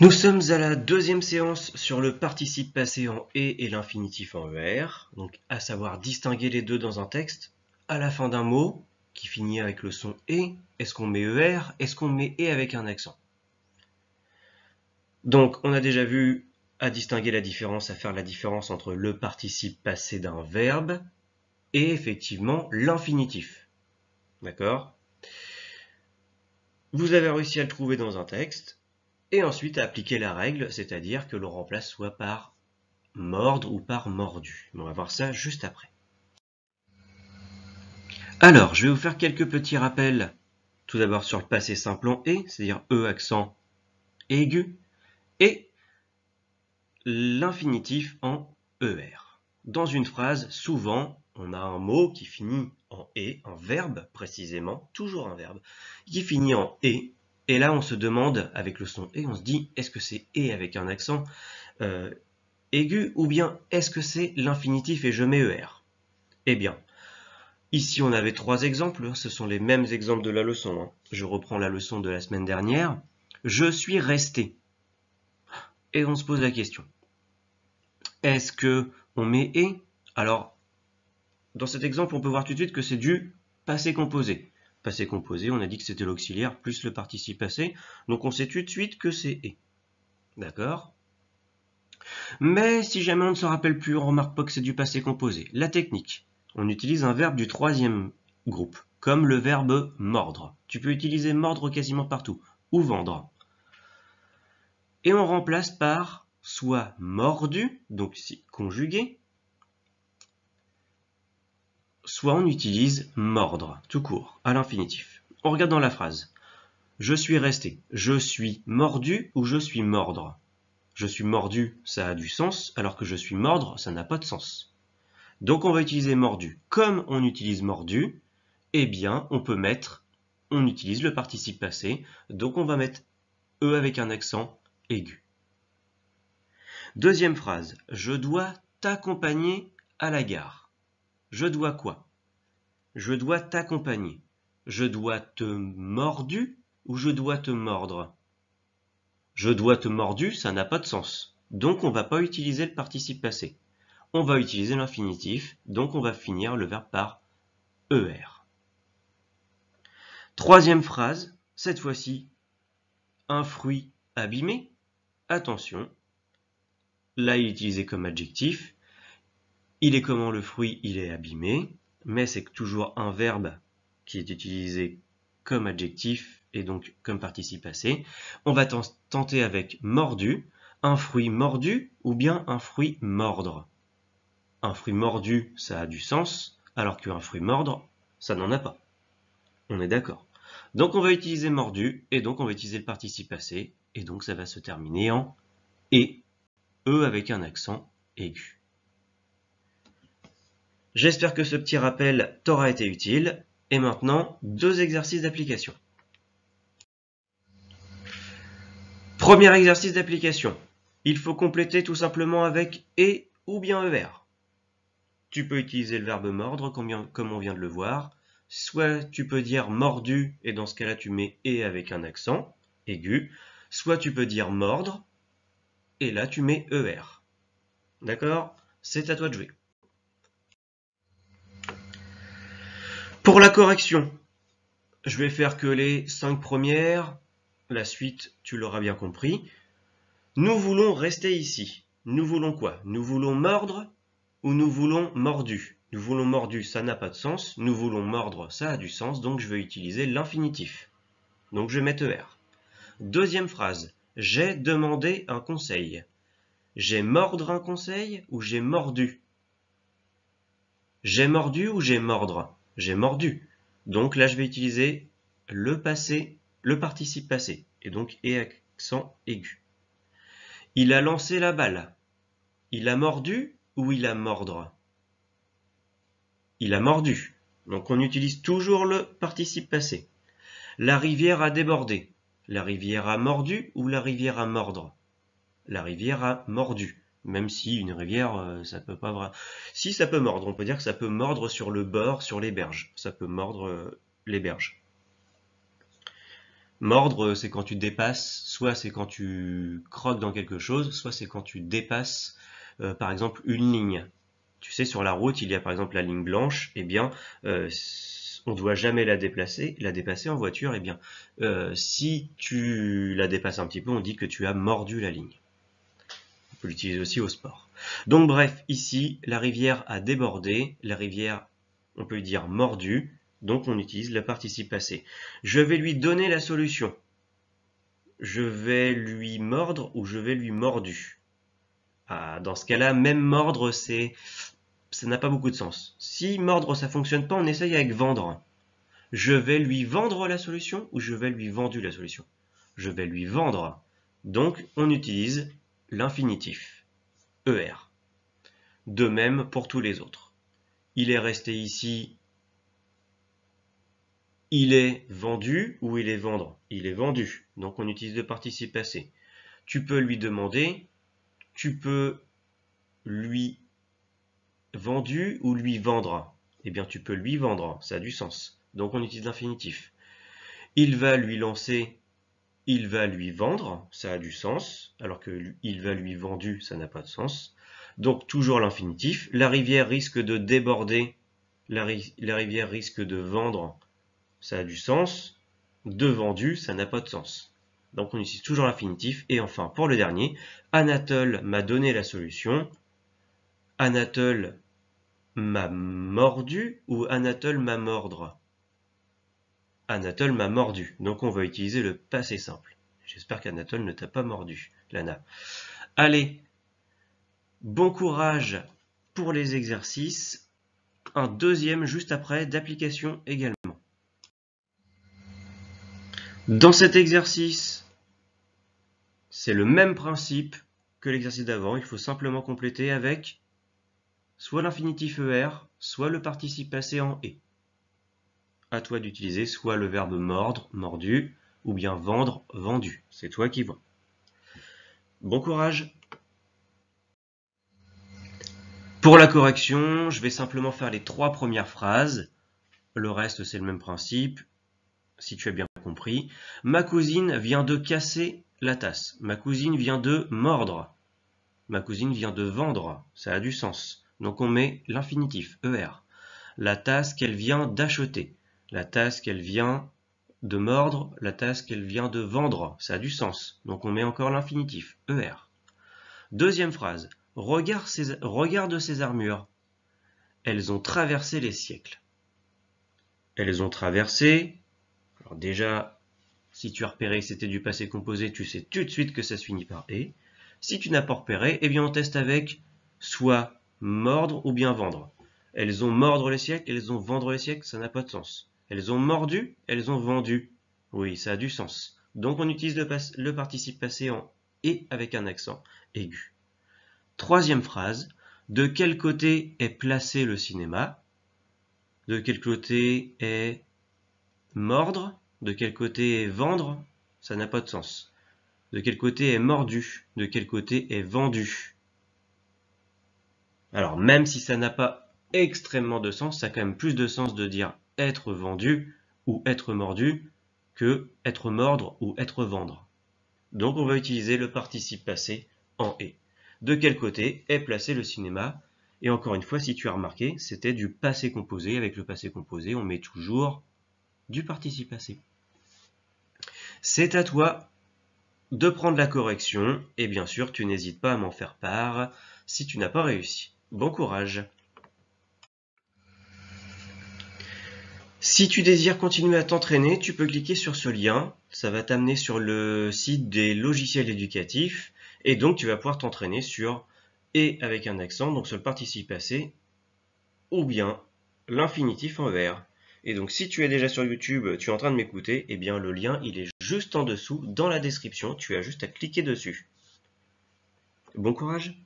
Nous sommes à la deuxième séance sur le participe passé en et l'infinitif en ER, donc à savoir distinguer les deux dans un texte. À la fin d'un mot qui finit avec le son et, est-ce qu'on met ER, est-ce qu'on met et avec un accent? Donc on a déjà vu à distinguer la différence, à faire la différence entre le participe passé d'un verbe et effectivement l'infinitif. D'accord? Vous avez réussi à le trouver dans un texte. Et ensuite à appliquer la règle, c'est-à-dire que l'on remplace soit par mordre ou par mordu. On va voir ça juste après. Alors, je vais vous faire quelques petits rappels. Tout d'abord sur le passé simple en et, c'est-à-dire e accent aigu, et l'infinitif en er. Dans une phrase, souvent, on a un mot qui finit en et, un verbe précisément, toujours un verbe, qui finit en et là on se demande, avec le son et, on se dit, est-ce que c'est et avec un accent aigu, ou bien est-ce que c'est l'infinitif et je mets ER? Eh bien, ici on avait trois exemples, ce sont les mêmes exemples de la leçon. Je reprends la leçon de la semaine dernière. Je suis resté. Et on se pose la question. Est-ce que on met et? Alors, dans cet exemple, on peut voir tout de suite que c'est du passé composé. Passé composé, on a dit que c'était l'auxiliaire plus le participe passé, donc on sait tout de suite que c'est et. D'accord? Mais si jamais on ne se rappelle plus, on remarque pas que c'est du passé composé. La technique, on utilise un verbe du troisième groupe, comme le verbe mordre. Tu peux utiliser mordre quasiment partout, ou vendre. Et on remplace par soit mordu, donc si conjugué, soit on utilise mordre, tout court, à l'infinitif. On regarde dans la phrase. Je suis resté. Je suis mordu ou je suis mordre? Je suis mordu, ça a du sens, alors que je suis mordre, ça n'a pas de sens. Donc on va utiliser mordu. Comme on utilise mordu, eh bien on utilise le participe passé, donc on va mettre E avec un accent aigu. Deuxième phrase, je dois t'accompagner à la gare. Je dois quoi? Je dois t'accompagner. Je dois te mordu ou je dois te mordre? Je dois te mordu, ça n'a pas de sens. Donc on ne va pas utiliser le participe passé. On va utiliser l'infinitif, donc on va finir le verbe par ER. Troisième phrase, cette fois-ci, un fruit abîmé. Attention, là il est utilisé comme adjectif. Il est comment le fruit? Il est abîmé, mais c'est toujours un verbe qui est utilisé comme adjectif et donc comme participe passé. On va tenter avec mordu, un fruit mordu ou bien un fruit mordre. Un fruit mordu, ça a du sens, alors qu'un fruit mordre, ça n'en a pas. On est d'accord. Donc on va utiliser mordu, et donc on va utiliser le participe passé, et donc ça va se terminer en et, E avec un accent aigu. J'espère que ce petit rappel t'aura été utile, et maintenant, deux exercices d'application. Premier exercice d'application. Il faut compléter tout simplement avec et ou bien ER. Tu peux utiliser le verbe mordre comme on vient de le voir, soit tu peux dire mordu, et dans ce cas-là tu mets et avec un accent aigu, soit tu peux dire mordre, et là tu mets ER. D'accord? C'est à toi de jouer. Pour la correction, je vais faire que les 5 premières, la suite tu l'auras bien compris. Nous voulons rester ici. Nous voulons quoi? Nous voulons mordre ou nous voulons mordu? Nous voulons mordu, ça n'a pas de sens. Nous voulons mordre, ça a du sens, donc je vais utiliser l'infinitif. Donc je vais mettre ER. Deuxième phrase, j'ai demandé un conseil. J'ai mordre un conseil ou j'ai mordu? J'ai mordu ou j'ai mordre? J'ai mordu. Donc là je vais utiliser le passé, le participe passé, et donc et accent aigu. Il a lancé la balle. Il a mordu ou il a mordre? Il a mordu. Donc on utilise toujours le participe passé. La rivière a débordé. La rivière a mordu ou la rivière a mordre? La rivière a mordu. Même si une rivière, ça peut pas vraiment... Si ça peut mordre, on peut dire que ça peut mordre sur le bord, sur les berges. Ça peut mordre les berges. Mordre, c'est quand tu dépasses, soit c'est quand tu croques dans quelque chose, soit c'est quand tu dépasses, par exemple, une ligne. Tu sais, sur la route, il y a par exemple la ligne blanche, eh bien, on ne doit jamais la dépasser en voiture, eh bien, si tu la dépasses un petit peu, on dit que tu as mordu la ligne. On peut l'utiliser aussi au sport. Donc bref, ici, la rivière a débordé, la rivière, on peut dire mordu, donc on utilise le participe passé. Je vais lui donner la solution. Je vais lui mordre ou je vais lui mordu. Ah, dans ce cas-là, même mordre, ça n'a pas beaucoup de sens. Si mordre ça fonctionne pas, on essaye avec vendre. Je vais lui vendre la solution ou je vais lui vendu la solution. Je vais lui vendre. Donc on utilise l'infinitif ER. De même pour tous les autres. Il est resté ici. Il est vendu ou il est vendre. Il est vendu. Donc on utilise le participe passé. Tu peux lui demander. Tu peux lui vendu ou lui vendre. Eh bien, tu peux lui vendre, ça a du sens. Donc, on utilise l'infinitif. Il va lui lancer, il va lui vendre, ça a du sens, alors que il va lui vendu, ça n'a pas de sens. Donc, toujours l'infinitif. La rivière risque de déborder, la rivière risque de vendre, ça a du sens. De vendu, ça n'a pas de sens. Donc, on utilise toujours l'infinitif. Et enfin, pour le dernier, Anatole m'a donné la solution. Anatole m'a mordu ou Anatole m'a mordre? Anatole m'a mordu. Donc on va utiliser le passé simple. J'espère qu'Anatole ne t'a pas mordu, Lana. Allez, bon courage pour les exercices. Un deuxième juste après d'application également. Dans cet exercice, c'est le même principe que l'exercice d'avant. Il faut simplement compléter avec soit l'infinitif ER, soit le participe passé en E. À toi d'utiliser soit le verbe mordre, mordu, ou bien vendre, vendu. C'est toi qui vois. Bon courage! Pour la correction, je vais simplement faire les 3 premières phrases. Le reste, c'est le même principe, si tu as bien compris. Ma cousine vient de casser la tasse. Ma cousine vient de mordre. Ma cousine vient de vendre. Ça a du sens. Donc on met l'infinitif, ER. La tasse qu'elle vient d'acheter. La tasse qu'elle vient de mordre, la tasse qu'elle vient de vendre. Ça a du sens. Donc on met encore l'infinitif, ER. Deuxième phrase. Regarde ces armures. Elles ont traversé les siècles. Elles ont traversé. Alors déjà, si tu as repéré que c'était du passé composé, tu sais tout de suite que ça se finit par « et ». Si tu n'as pas repéré, eh bien on teste avec soit mordre ou bien vendre. Elles ont mordre les siècles, elles ont vendre les siècles, ça n'a pas de sens. Elles ont mordu, elles ont vendu. Oui, ça a du sens. Donc on utilise le participe passé en « et » avec un accent aigu. Troisième phrase. De quel côté est placé le cinéma? De quel côté est mordre? De quel côté est vendre? Ça n'a pas de sens. De quel côté est mordu? De quel côté est vendu? Alors, même si ça n'a pas extrêmement de sens, ça a quand même plus de sens de dire être vendu ou être mordu que être mordre ou être vendre. Donc, on va utiliser le participe passé en « et ». De quel côté est placé le cinéma? Et encore une fois, si tu as remarqué, c'était du passé composé. Avec le passé composé, on met toujours du participe passé. C'est à toi de prendre la correction et bien sûr, tu n'hésites pas à m'en faire part si tu n'as pas réussi. Bon courage! Si tu désires continuer à t'entraîner, tu peux cliquer sur ce lien. Ça va t'amener sur le site des logiciels éducatifs et donc tu vas pouvoir t'entraîner sur « et » avec un accent, donc sur le participe passé, ou bien l'infinitif en ER. Et donc si tu es déjà sur YouTube, tu es en train de m'écouter, eh bien le lien il est juste en dessous dans la description, tu as juste à cliquer dessus. Bon courage!